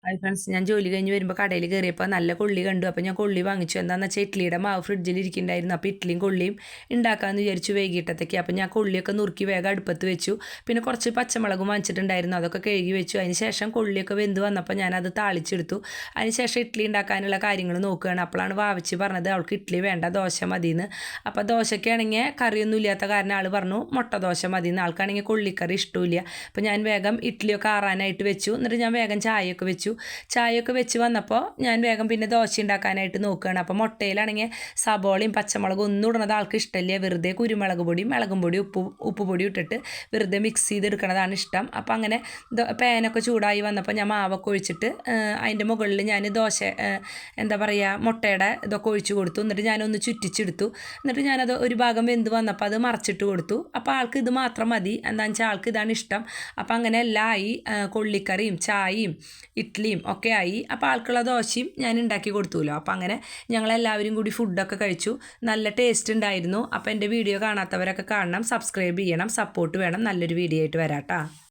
Hi friends, ഞാൻ ജോലി കഴിഞ്ഞ് വരുമ്പോൾ കടയിൽ കയറിയപ്പോൾ നല്ല കൊള്ളി കണ്ടു. അപ്പോൾ ഞാൻ കൊള്ളി വാങ്ങിച്ചു. എന്താണെന്ന് വെച്ചാൽ ഇഡ്ഡലിയുടെ മാവ് ഫ്രിഡ്ജിൽ ഇരിക്കുന്നുണ്ടായിരുന്നു. അപ്പോൾ ഇഡ്ഡലിയും കൊള്ളിയും ഉണ്ടാക്കാമെന്ന് വിചാരിച്ചു വൈകിട്ടത്തേക്ക്. അപ്പോൾ ഞാൻ കൊള്ളിയൊക്കെ നുറുക്കി വേഗം അടുപ്പത്ത് വെച്ചു. പിന്നെ കുറച്ച് പച്ചമുളകും വാങ്ങിച്ചിട്ടുണ്ടായിരുന്നു, അതൊക്കെ കഴുകി വെച്ചു. അതിന് ശേഷം കൊള്ളിയൊക്കെ വെന്ത് വന്നപ്പോൾ ഞാനത് താളിച്ചെടുത്തു. അതിന് ശേഷം ഇഡ്ഡലി ഉണ്ടാക്കാനുള്ള കാര്യങ്ങൾ നോക്കുകയാണ്. അപ്പോഴാണ് വാവിച്ച് പറഞ്ഞത് അവൾക്ക് ഇഡ്ഡലി വേണ്ട, ദോശ മതിയെന്ന്. അപ്പോൾ ദോശയ്ക്കാണെങ്കിൽ കറിയൊന്നും ഇല്ലാത്ത കാരണം ആൾ പറഞ്ഞു മുട്ട ദോശ മതിയെന്ന്. ആൾക്കാണെങ്കിൽ കൊള്ളിക്കറി ഇഷ്ടമില്ല. അപ്പോൾ ഞാൻ വേഗം ഇഡ്ഡലിയൊക്കെ ആറാനായിട്ട് വെച്ചു. എന്നിട്ട് ഞാൻ വേഗം ചായയൊക്കെ വെച്ചു. ചായയൊക്കെ വെച്ച് വന്നപ്പോൾ ഞാൻ വേഗം പിന്നെ ദോശ ഉണ്ടാക്കാനായിട്ട് നോക്കുകയാണ്. അപ്പോൾ മുട്ടയിലാണെങ്കിൽ സബോളയും പച്ചമുളകും ഒന്നും ഇടുന്നത് ആൾക്ക് ഇഷ്ടമില്ല. വെറുതെ കുരുമുളക് പൊടിയും മുളകും പൊടിയും ഉപ്പ് പൊടിയും ഇട്ടിട്ട് വെറുതെ മിക്സ് ചെയ്തെടുക്കണതാണ് ഇഷ്ടം. അപ്പോൾ അങ്ങനെ പാനൊക്കെ ചൂടായി വന്നപ്പോൾ ഞാൻ മാവൊക്കെ ഒഴിച്ചിട്ട് അതിൻ്റെ മുകളിൽ ഞാൻ ദോശ എന്താ പറയുക മുട്ടയുടെ ഇതൊക്കെ ഒഴിച്ച് കൊടുത്തു. എന്നിട്ട് ഞാനൊന്ന് ചുറ്റിച്ചെടുത്തു. എന്നിട്ട് ഞാനത് ഒരു ഭാഗം വെന്ത് വന്നപ്പോൾ അത് മറച്ചിട്ട് കൊടുത്തു. അപ്പോൾ ആൾക്ക് ഇത് മാത്രം മതി, എന്താണെന്ന് വെച്ചാൽ ആൾക്ക് ഇതാണ് ഇഷ്ടം. അപ്പോൾ അങ്ങനെ എല്ലാം ആയി. കൊള്ളിക്കറിയും ചായയും ഇഡ്ഡലിയും ഒക്കെ ആയി. അപ്പോൾ ആൾക്കുള്ള ദോശയും ഞാൻ ഉണ്ടാക്കി കൊടുത്തുല്ലോ. അപ്പോൾ അങ്ങനെ ഞങ്ങളെല്ലാവരും കൂടി ഫുഡൊക്കെ കഴിച്ചു. നല്ല ടേസ്റ്റ് ഉണ്ടായിരുന്നു. അപ്പോൾ എൻ്റെ വീഡിയോ കാണാത്തവരൊക്കെ കാണണം, സബ്സ്ക്രൈബ് ചെയ്യണം, സപ്പോർട്ട് വേണം. നല്ലൊരു വീഡിയോ ആയിട്ട് വരാം കേട്ടോ.